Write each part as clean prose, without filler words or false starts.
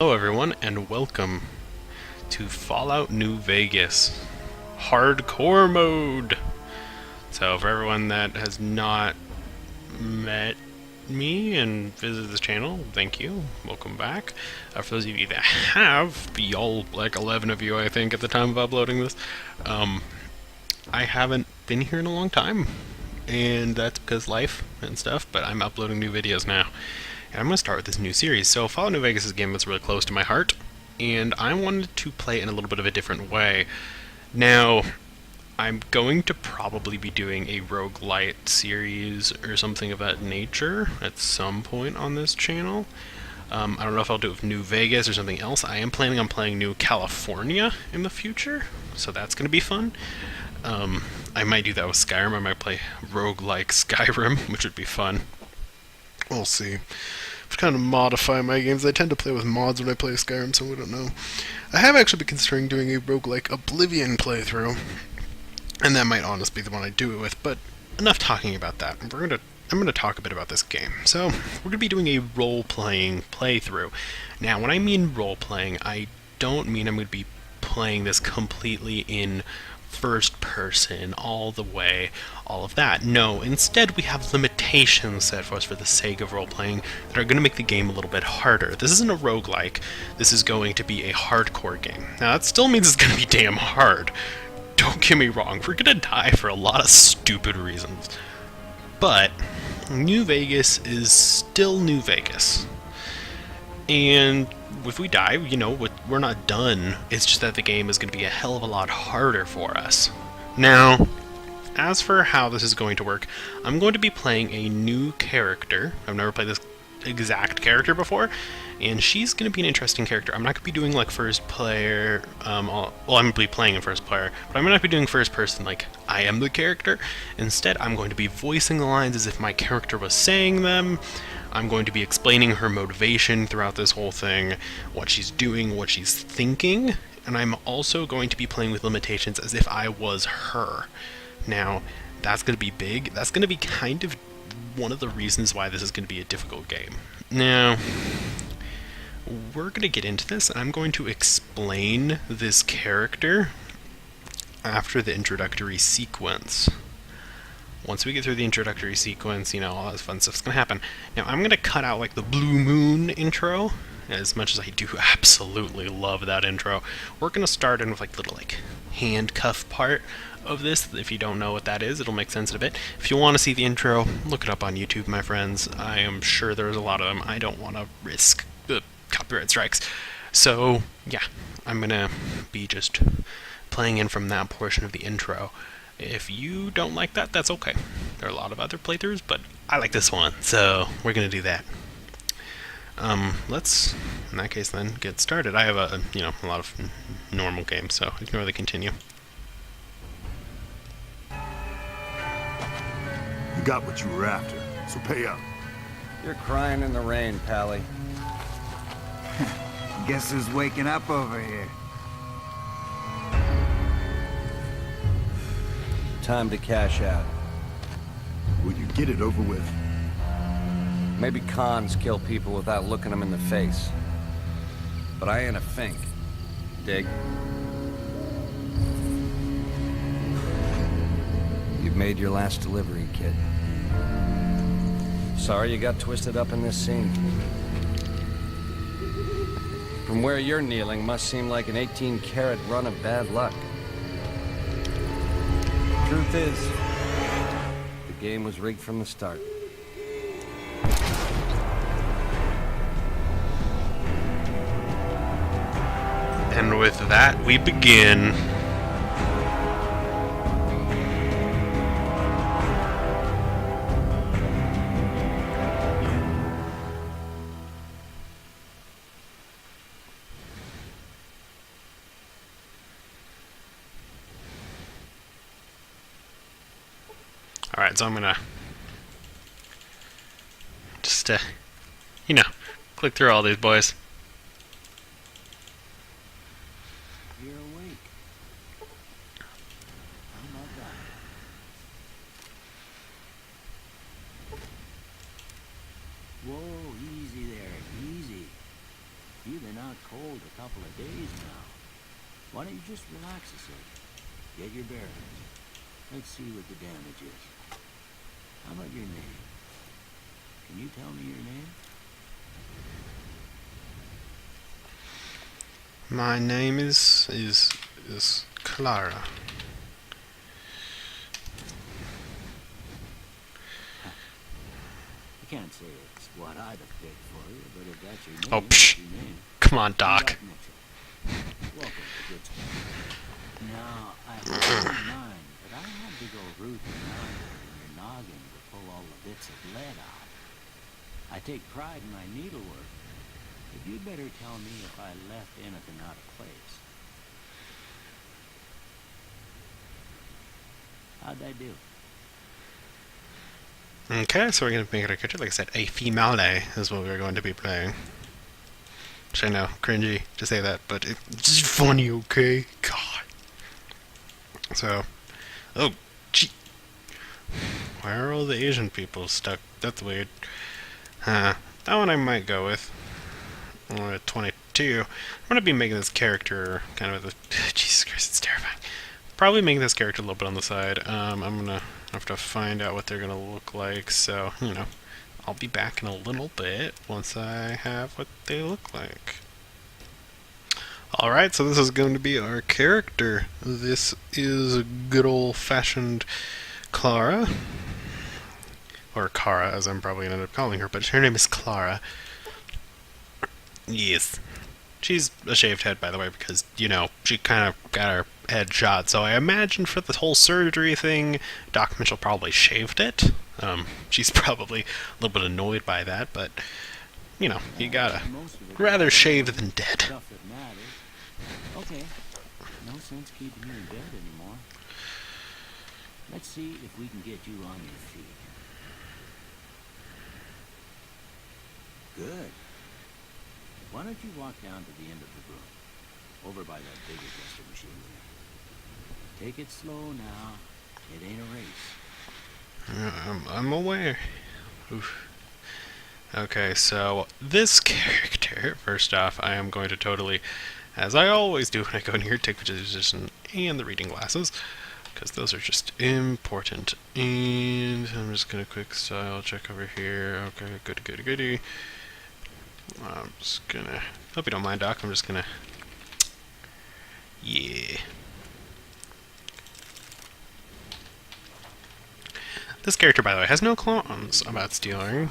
Hello everyone and welcome to Fallout New Vegas Hardcore Mode. So for everyone that has not met me and visited this channel, thank you, welcome back. For those of you that have, y'all, like 11 of you I think at the time of uploading this, I haven't been here in a long time, and that's because life and stuff, but I'm uploading new videos now. And I'm going to start with this new series. So Fallout New Vegas is a game that's really close to my heart, and I wanted to play it in a little bit of a different way. Now, I'm going to probably be doing a roguelite series or something of that nature at some point on this channel. I don't know if I'll do it with New Vegas or something else. I am planning on playing New California in the future, so that's going to be fun. I might do that with Skyrim. I might play roguelike Skyrim, which would be fun. We'll see. To kind of modify my games, I tend to play with mods when I play Skyrim, so we don't know. I have actually been considering doing a roguelike Oblivion playthrough, and that might honestly be the one I do it with, but enough talking about that. I'm going to talk a bit about this game. So, we're going to be doing a role-playing playthrough. Now, when I mean role-playing, I don't mean I'm going to be playing this completely in first person, all the way, all of that. No, instead we have limitations set for us for the sake of role-playing that are going to make the game a little bit harder. This isn't a roguelike, this is going to be a hardcore game. Now that still means it's going to be damn hard. Don't get me wrong, we're going to die for a lot of stupid reasons. But New Vegas is still New Vegas. And if we die, you know, we're not done. It's just that the game is going to be a hell of a lot harder for us. Now, as for how this is going to work, I'm going to be playing a new character. I've never played this exact character before, and she's going to be an interesting character. I'm not going to be doing like first player, well, I'm going to be playing in first player, but I'm not going to be doing first person like I am the character. Instead, I'm going to be voicing the lines as if my character was saying them. I'm going to be explaining her motivation throughout this whole thing, what she's doing, what she's thinking, and I'm also going to be playing with limitations as if I was her. Now, that's going to be big. That's going to be kind of one of the reasons why this is going to be a difficult game. Now, we're going to get into this, and I'm going to explain this character after the introductory sequence. Once we get through the introductory sequence, you know, all that fun stuff's gonna happen. Now, I'm gonna cut out, like, the Blue Moon intro, as much as I do absolutely love that intro. We're gonna start in with, like, little, like, handcuff part of this. If you don't know what that is, it'll make sense in a bit. If you want to see the intro, look it up on YouTube, my friends. I am sure there's a lot of them. I don't want to risk copyright strikes. So, yeah, I'm gonna be just playing in from that portion of the intro. If you don't like that, that's okay. There are a lot of other playthroughs, but I like this one, so we're gonna do that. Let's, in that case then, get started. I have a lot of normal games, so I can really continue. You got what you were after, so pay up. You're crying in the rain, Pally. Guess who's waking up over here? Time to cash out. Will you get it over with? Maybe cons kill people without looking them in the face. But I ain't a fink. Dig? You've made your last delivery, kid. Sorry you got twisted up in this scene. From where you're kneeling must seem like an 18-carat run of bad luck. Truth is, the game was rigged from the start. And with that, we begin. Alright, so I'm gonna just, click through all these boys. You're awake. How about that? Whoa, easy there, easy. You've been out not cold a couple of days now. Why don't you just relax a second? Get your bearings. Let's see what the damage is. How about your name? Can you tell me your name? My name is Clara. I can't say it's what I'd have picked for you, but if that's your name, Oh, it's psh. your name. Come on, I'm Doc. Mitchell. Welcome to Good Spot. Now, I hope you mind, but I had to go rooting around in your noggin to pull all the bits of lead out. I take pride in my needlework, but you'd better tell me if I left anything out of place. How'd I do? Okay, so we're going to make it a character. Like I said, a female is what we're going to be playing. Which I know, cringy to say that, but it's funny, okay? God. So, oh, gee. Why are all the Asian people stuck? That's weird. That one I might go with. We're at 22. I'm going to be making this character kind of Jesus Christ, it's terrifying. Probably making this character a little bit on the side. I'm going to have to find out what they're going to look like, so, you know, I'll be back in a little bit once I have what they look like. Alright, so this is going to be our character. This is a good old-fashioned Clara. Or Cara, as I'm probably going to end up calling her, but her name is Clara. Yes. She's a shaved head, by the way, because, you know, she kind of got her head shot, so I imagine for the whole surgery thing, Doc Mitchell probably shaved it. She's probably a little bit annoyed by that, but, you know, you gotta rather shave than dead. Stuff that matters. Okay. No sense keeping you in bed anymore. Let's see if we can get you on your feet. Good. Why don't you walk down to the end of the room, over by that big adjuster machine there. Take it slow now. It ain't a race. I'm aware. Oof. Okay, so this character, first off, I am going to totally, as I always do when I go in here, take the position and the reading glasses, because those are just important. And I'm just going to quick style check over here. Okay, goody. I'm just gonna, hope you don't mind, Doc, I'm just gonna, yeah. This character, by the way, has no qualms about stealing.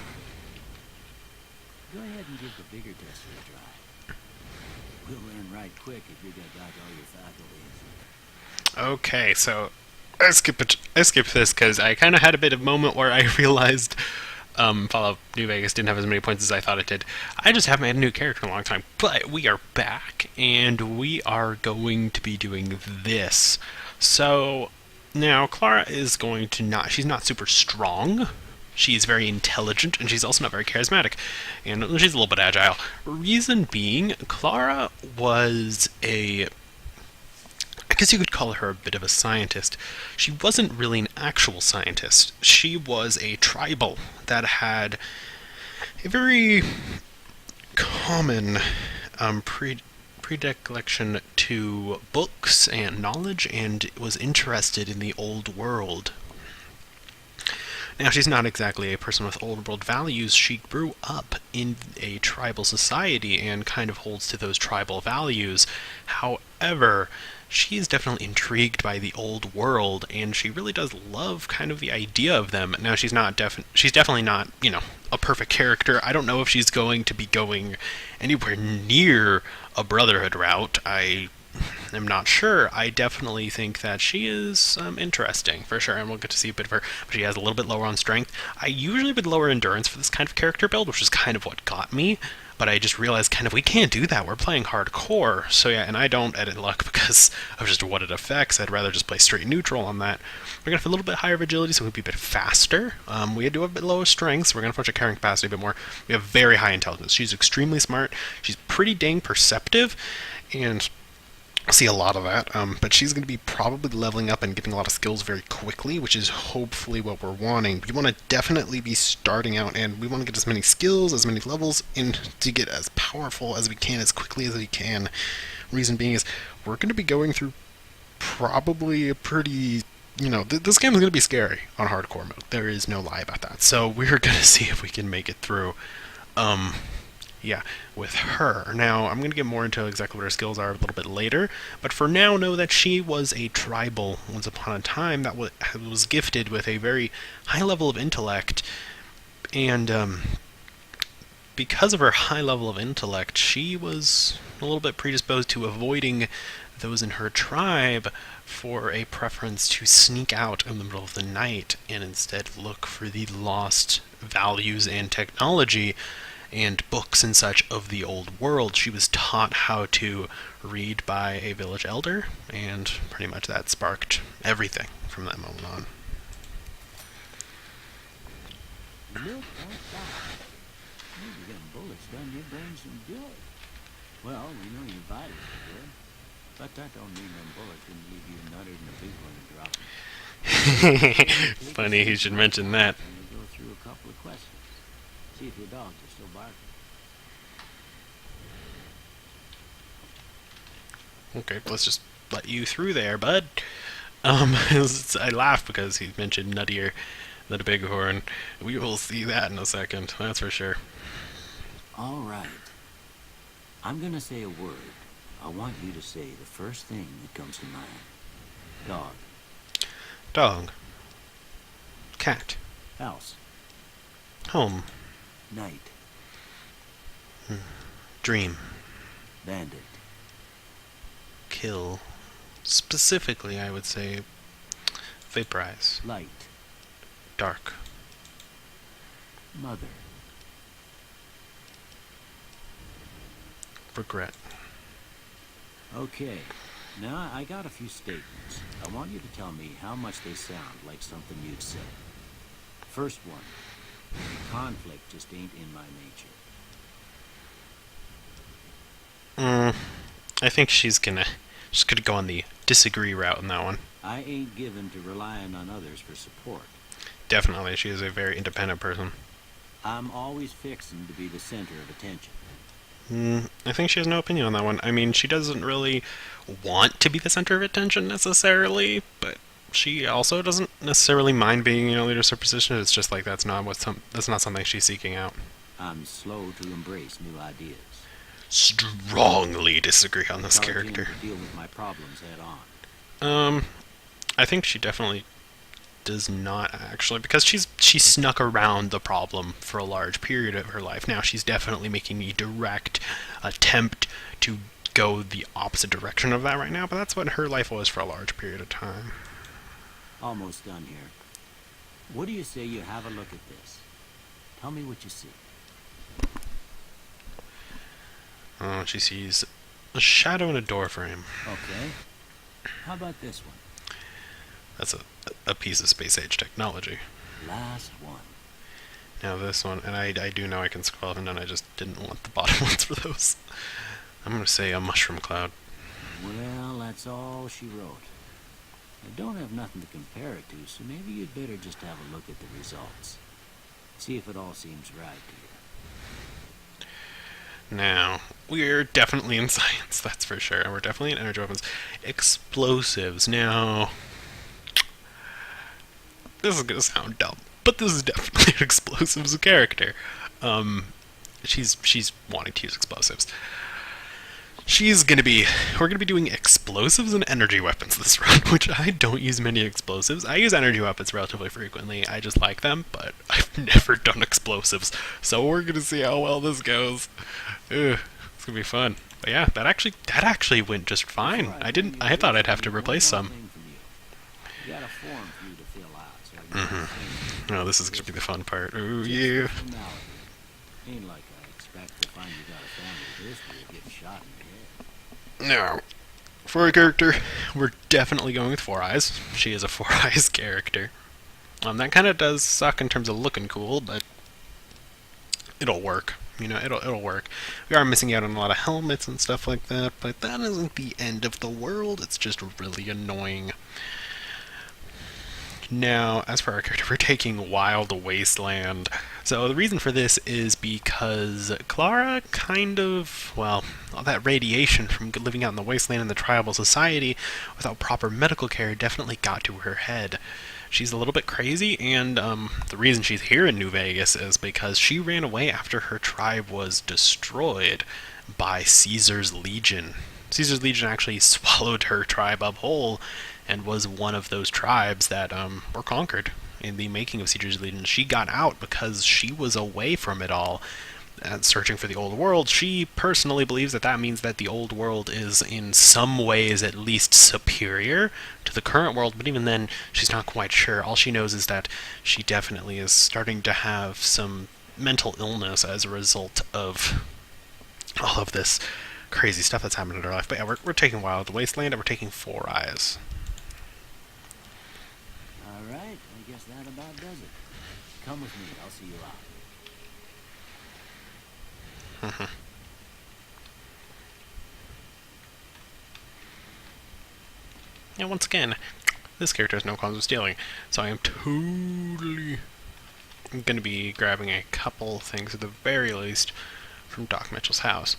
Go ahead and give the bigger tester a try. We'll learn right quick if you got back all your faculties. Okay, so I skipped this because I kind of had a bit of a moment where I realized Fallout New Vegas didn't have as many points as I thought it did. I just haven't made a new character in a long time, but we are back, and we are going to be doing this. So, now, Clara is going to she's not super strong. She's very intelligent, and she's also not very charismatic. And she's a little bit agile. Reason being, Clara was I guess you could call her a bit of a scientist. She wasn't really an actual scientist. She was a tribal that had a very common predilection to books and knowledge, and was interested in the old world. Now, she's not exactly a person with old world values. She grew up in a tribal society and kind of holds to those tribal values. However, she is definitely intrigued by the old world, and she really does love kind of the idea of them. Now, she's definitely not, you know, a perfect character. I don't know if she's going to be going anywhere near a Brotherhood route. I am not sure. I definitely think that she is interesting, for sure, and we'll get to see a bit of her. But she has a little bit lower on strength. I usually would lower endurance for this kind of character build, which is kind of what got me. But I just realized kind of we can't do that. We're playing hardcore. So yeah, and I don't edit luck because of just what it affects. I'd rather just play straight neutral on that. We're going to have a little bit higher agility, so we'll be a bit faster. We do have a bit lower strength, so we're going to push our carrying capacity a bit more. We have very high intelligence. She's extremely smart. She's pretty dang perceptive. And see a lot of that. But she's going to be probably leveling up and getting a lot of skills very quickly, which is hopefully what we're wanting. We want to definitely be starting out, and we want to get as many skills, as many levels, and to get as powerful as we can, as quickly as we can. Reason being is we're going to be going through probably a pretty, this game is going to be scary on hardcore mode. There is no lie about that. So we're going to see if we can make it through. Yeah, with her. Now, I'm going to get more into exactly what her skills are a little bit later, but for now, know that she was a tribal once upon a time that was gifted with a very high level of intellect, and because of her high level of intellect, she was a little bit predisposed to avoiding those in her tribe for a preference to sneak out in the middle of the night and instead look for the lost values and technology and books and such of the old world. She was taught how to read by a village elder, and pretty much that sparked everything from that moment on. Look at that. Maybe them bullets done your brain some good. Well, we know your vitals are good, but that don't mean them bullets didn't leave you nutted and a big one to drop. Funny he should mention that. And we go through a couple of questions. See if your dogs are still barking. Okay, let's just let you through there, bud. I laugh because he mentioned nuttier than a bighorn. We will see that in a second, that's for sure. All right. I'm gonna say a word. I want you to say the first thing that comes to mind. Dog. Dog. Cat. House. Home. Night. Dream. Bandit. Kill. Specifically, I would say vaporize. Light. Dark. Mother. Regret. Okay. Now I got a few statements. I want you to tell me how much they sound like something you'd say. First one. Conflict just ain't in my nature. I think she's gonna go on the disagree route in that one. I ain't given to relying on others for support. Definitely, she is a very independent person. I'm always fixing to be the center of attention. I think she has no opinion on that one. I mean, she doesn't really want to be the center of attention necessarily, but she also doesn't necessarily mind being, leadership position. It's just like that's not something she's seeking out. I'm slow to embrace new ideas. Strongly disagree on this character. To deal with my problems head on. I think she definitely does not actually, because she snuck around the problem for a large period of her life. Now she's definitely making a direct attempt to go the opposite direction of that right now, but that's what her life was for a large period of time. Almost done here. What do you say you have a look at this? Tell me what you see. Oh, she sees a shadow in a door frame. Okay. How about this one? That's a piece of space age technology. Last one. Now this one, and I do know I can scroll up and down, I just didn't want the bottom ones for those. I'm going to say a mushroom cloud. Well, that's all she wrote. I don't have nothing to compare it to, so maybe you'd better just have a look at the results. See if it all seems right to you. Now, we're definitely in science, that's for sure. And we're definitely in energy weapons. Explosives. Now, this is going to sound dumb, but this is definitely an explosives character. She's wanting to use explosives. We're going to be doing explosives and energy weapons this run, which I don't use many explosives. I use energy weapons relatively frequently. I just like them, but I've never done explosives. So we're going to see how well this goes. It's going to be fun. But yeah, that actually went just fine. I thought I'd have to replace some. Oh, this is going to be the fun part. Ooh, yeah. Ain't like I expect to find you got a family history of getting shot in the head. Now, for a character, we're definitely going with Four Eyes. She is a Four Eyes character. That kind of does suck in terms of looking cool, but it'll work. You know, it'll work. We are missing out on a lot of helmets and stuff like that, but that isn't the end of the world. It's just really annoying. Now, as for our character, we're taking Wild Wasteland. So the reason for this is because Clara kind of, well, all that radiation from living out in the wasteland in the tribal society without proper medical care definitely got to her head. She's a little bit crazy, and the reason she's here in New Vegas is because she ran away after her tribe was destroyed by Caesar's Legion. Caesar's Legion actually swallowed her tribe up whole, and was one of those tribes that were conquered in the making of Caesar's Legion. She got out because she was away from it all and searching for the old world. She personally believes that that means that the old world is in some ways at least superior to the current world, but even then she's not quite sure. All she knows is that she definitely is starting to have some mental illness as a result of all of this crazy stuff that's happened in her life. But yeah, we're taking Wild Wasteland, and we're taking Four Eyes. Alright, I guess that about does it. Come with me, I'll see you out. And once again, this character has no qualms with stealing, so I am totally going to be grabbing a couple things at the very least from Doc Mitchell's house.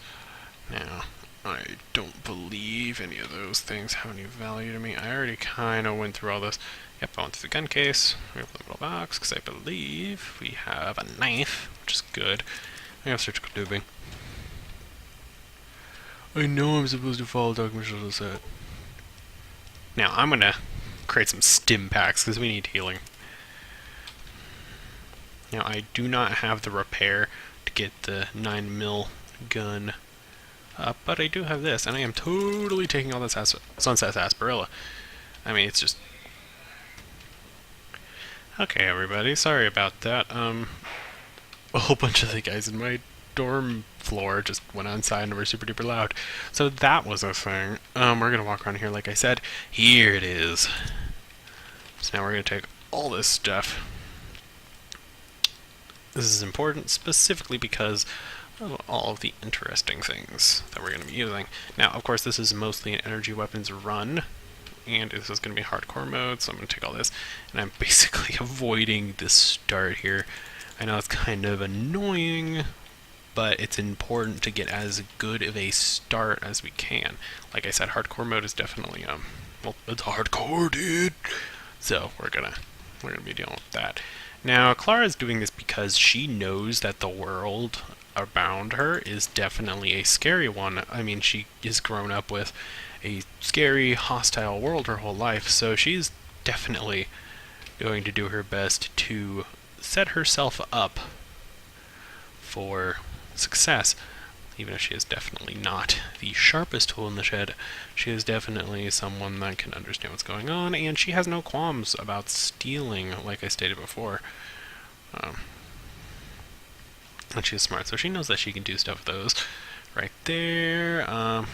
Now, I don't believe any of those things have any value to me. I already kind of went through all this. Yep, I went through the gun case. We opened the little box, because I believe we have a knife, which is good. I have surgical tubing. I know I'm supposed to follow Doc Mitchell's set. Now, I'm going to create some stim packs, because we need healing. Now, I do not have the repair to get the 9mm gun up, but I do have this, and I am totally taking all this Sunset Sarsaparilla. I mean, it's just... Okay, everybody, sorry about that. A whole bunch of the guys in my dorm floor just went outside and were super duper loud. So that was a thing. We're gonna walk around here, like I said. Here it is. So now we're gonna take all this stuff. This is important specifically because of all of the interesting things that we're going to be using. Now, of course, this is mostly an energy weapons run, and this is going to be hardcore mode, so I'm going to take all this, and I'm basically avoiding this start here. I know it's kind of annoying, but it's important to get as good of a start as we can. Like I said, hardcore mode is definitely, well, it's hardcore, dude! So, we're gonna be dealing with that. Now, Clara is doing this because she knows that the world around her is definitely a scary one. I mean, she has grown up with a scary, hostile world her whole life, so she's definitely going to do her best to set herself up for success. Even if she is definitely not the sharpest tool in the shed, she is definitely someone that can understand what's going on, and she has no qualms about stealing, like I stated before. And she's smart, so she knows that she can do stuff with those. Right there. I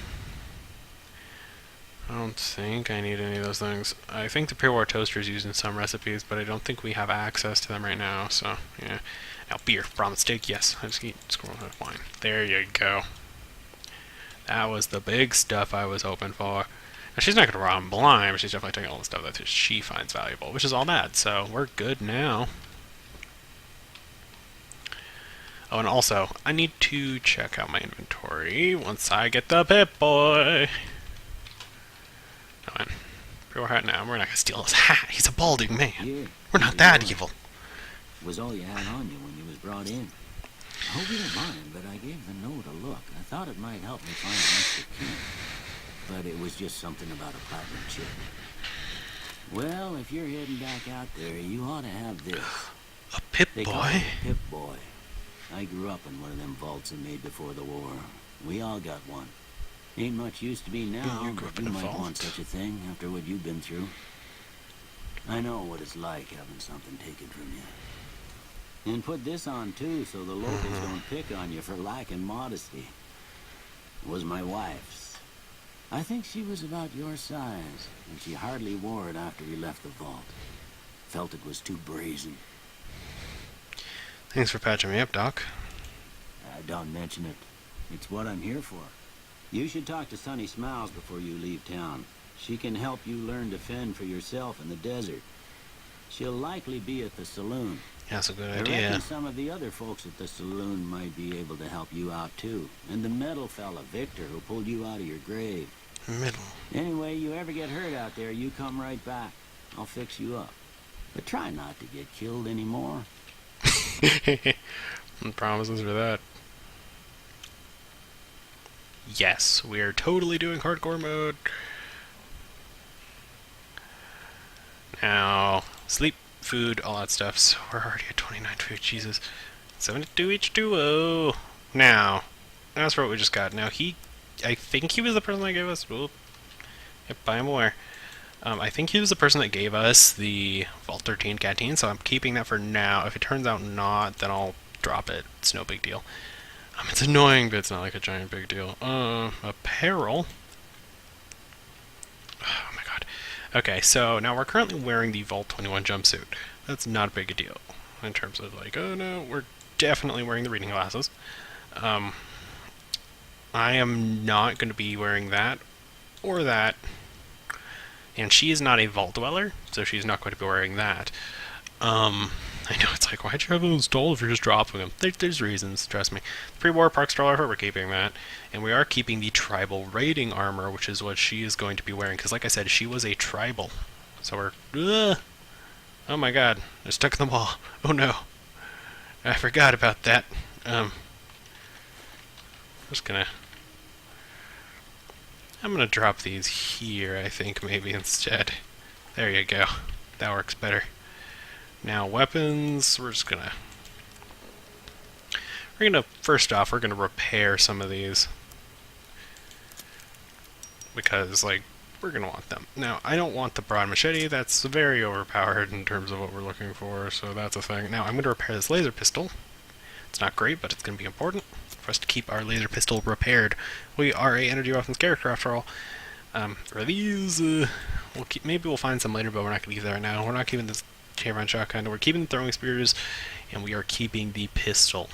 don't think I need any of those things. I think the pre-war toaster is used in some recipes, but I don't think we have access to them right now, so, yeah. Now, beer, ramen steak, yes. I just eat squirrel with wine. There you go. That was the big stuff I was hoping for. Now, she's not going to rob blind, but she's definitely taking all the stuff that she finds valuable, which is all bad, so we're good now. Oh, and also, I need to check out my inventory once I get the Pip-Boy. Oh, man. Pre-war hat now. We're not going to steal his hat. He's a balding man. Yeah, We're not that evil. was all you had on you when you was brought in. I hope you don't mind, but I gave the note a look. I thought it might help me find an extra kin. But it was just something about a platinum chip. Well, if you're heading back out there, you ought to have this. A They call Pip-Boy? it a Pip-Boy. I grew up in one of them vaults they made before the war. We all got one. Ain't much use to be now, you grew up but in you a might vault. want such a thing after what you've been through. I know what it's like having something taken from you. And put this on too, so the locals don't pick on you for lacking modesty. It was my wife's. I think she was about your size, and she hardly wore it after we left the vault. Felt it was too brazen. Thanks for patching me up, Doc. Don't mention it. It's what I'm here for. You should talk to Sunny Smiles before you leave town. She can help you learn to fend for yourself in the desert. She'll likely be at the saloon. That's a good I idea. reckon some of the other folks at the saloon might be able to help you out too. And the metal fella, Victor, who pulled you out of your grave. Middle. Anyway, you ever get hurt out there, you come right back. I'll fix you up. But try not to get killed anymore. Promises for that. Yes, we are totally doing hardcore mode. Now, sleep, food, all that stuff. So we're already at 29 food, Jesus. 72 H2O. Now, that's for what we just got. Now, I think he was the person that gave us... Yep, I am aware. I think he was the person that gave us the Vault 13 canteen, so I'm keeping that for now. If it turns out not, then I'll drop it. It's no big deal. It's annoying, but it's not like a giant big deal. Apparel. Oh my god. Okay, so now we're currently wearing the Vault 21 jumpsuit. That's not a big deal in terms of like, oh no, we're definitely wearing the reading glasses. I am not going to be wearing that or that. And she is not a Vault Dweller, so she's not going to be wearing that. I know, it's like, why'd you have them installed if you're just dropping them? There's reasons, trust me. Pre-war Park Stroller, we're keeping that. And we are keeping the Tribal Raiding Armor, which is what she is going to be wearing. Because like I said, she was a Tribal. So we're... Oh my god, they're stuck in the wall. Oh no. I forgot about that. I'm gonna drop these here, I think, maybe instead. There you go. That works better. Now, weapons, we're gonna first off, we're gonna repair some of these. Because, like, we're gonna want them. Now, I don't want the broad machete, that's very overpowered in terms of what we're looking for, so that's a thing. Now, I'm gonna repair this laser pistol. It's not great, but it's gonna be important for us to keep our laser pistol repaired. We are a energy weapons character, after all. For these, maybe we'll find some later, but we're not gonna leave that right now. We're not keeping this chamber shotgun. We're keeping the throwing spears, and we are keeping the pistol.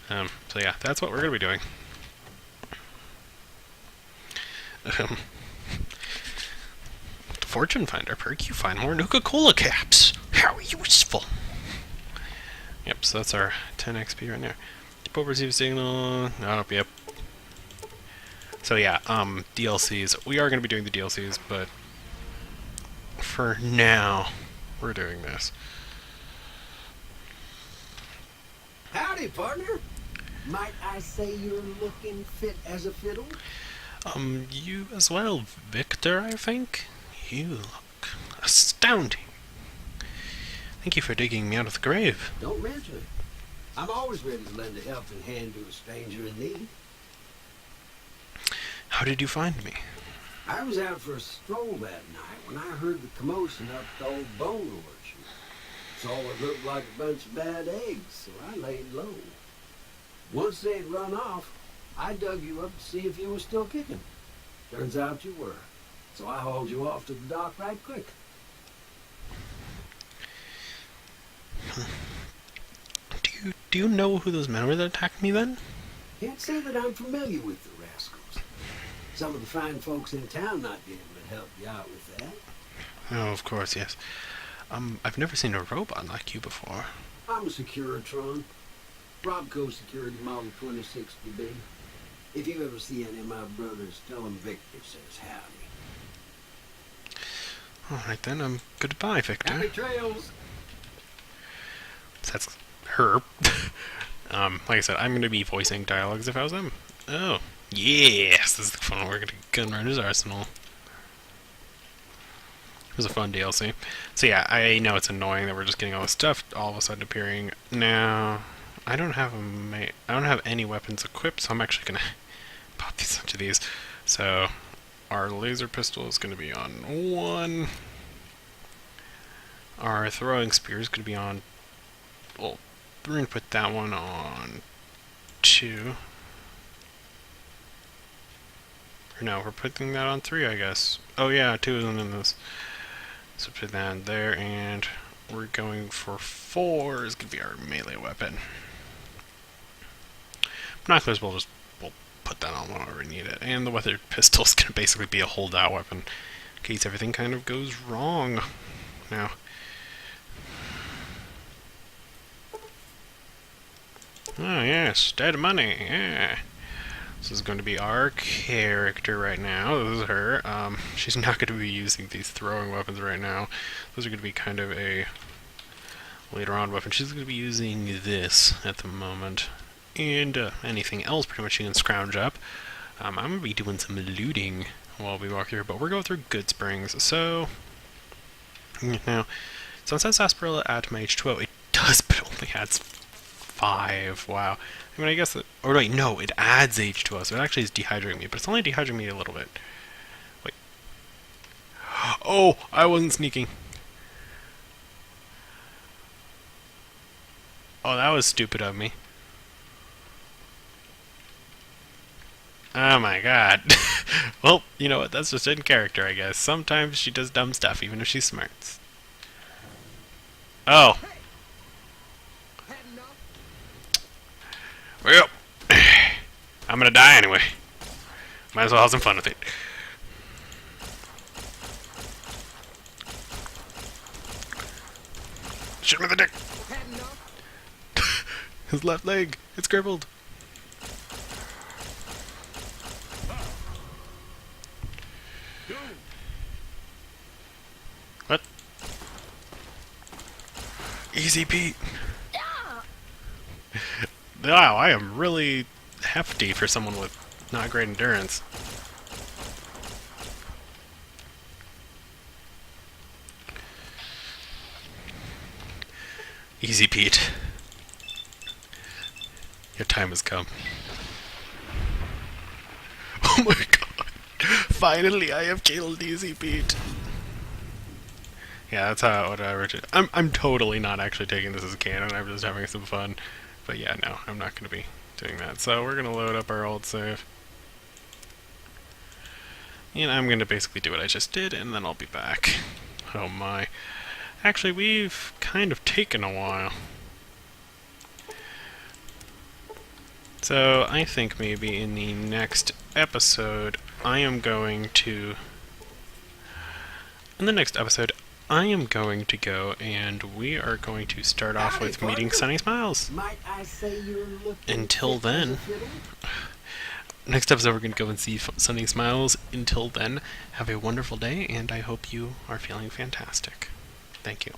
So yeah, that's what we're gonna be doing. Fortune Finder perk, you find more Nuka-Cola caps. How useful! Yep, so that's our 10 XP right there. Depot receive signal. Oh, yep. So yeah, DLCs. We are going to be doing the DLCs, but for now, we're doing this. Howdy, partner. Might I say you're looking fit as a fiddle? You as well, Victor, I think? You look astounding. Thank you for digging me out of the grave. Don't mention it. I'm always ready to lend a helping hand to a stranger in need. How did you find me? I was out for a stroll that night when I heard the commotion up at the old bone orchard. Saw what looked like a bunch of bad eggs, so I laid low. Once they'd run off, I dug you up to see if you were still kicking. Turns out you were. So I hauled you off to the dock right quick. Do you know who those men were that attacked me then? Can't say that I'm familiar with the rascals. Some of the fine folks in town might be able to help you out with that. Oh, of course, yes. I've never seen a robot like you before. I'm a Securitron. Robco Security Model 2060B. If you ever see any of my brothers, tell them Victor says howdy. Alright then, goodbye, Victor. Happy trails! That's her. Like I said, I'm going to be voicing dialogues if I was them. Oh, yes! This is the fun we're going to Gunrunner's Arsenal. It was a fun DLC. So yeah, I know it's annoying that we're just getting all this stuff all of a sudden appearing. Now, I don't have any weapons equipped, so I'm actually going to pop these into these. So, our laser pistol is going to be on 1. Our throwing spear is going to be on... Well, we're going to put that one on 2. Or no, we're putting that on 3, I guess. Oh yeah, 2 isn't in this. So put that in there, and we're going for 4 is going to be our melee weapon. binoculars we'll put that on whenever we need it. And the weathered pistol's gonna basically be a holdout weapon in case everything kind of goes wrong. Now, oh yes, dead money, yeah. This is going to be our character right now. This is her. She's not going to be using these throwing weapons right now. Those are going to be kind of a later on weapon. She's going to be using this at the moment. And anything else pretty much she can scrounge up. I'm going to be doing some looting while we walk here, but we're going through Good Springs. So, now, so it says sarsaparilla at my H2O. It does, but it only adds 5. Wow. I mean, I guess that... Or wait, no, it adds H2O, so it actually is dehydrating me, but it's only dehydrating me a little bit. Wait. Oh, I wasn't sneaking. Oh, that was stupid of me. Oh my god. Well, you know what, that's just in character, I guess. Sometimes she does dumb stuff, even if she's smart. Oh. Well, I'm gonna die anyway. Might as well have some fun with it. Shoot him in the dick! His left leg, it's crippled. What? Easy Pete. Wow, I am really hefty for someone with not great endurance. Easy Pete. Your time has come. Oh my god. Finally I have killed Easy Pete. Yeah, that's how what I Richard. I'm totally not actually taking this as a canon, I'm just having some fun. But yeah, no, I'm not going to be doing that. So we're going to load up our old save. And I'm going to basically do what I just did, and then I'll be back. Oh my. Actually, we've kind of taken a while. So I think maybe in the next episode, I am going to go and we are going to start off with meeting Sunny Smiles. Might I say you're looking Until then, next episode we're going to go and see Sunny Smiles. Until then, have a wonderful day, and I hope you are feeling fantastic. Thank you.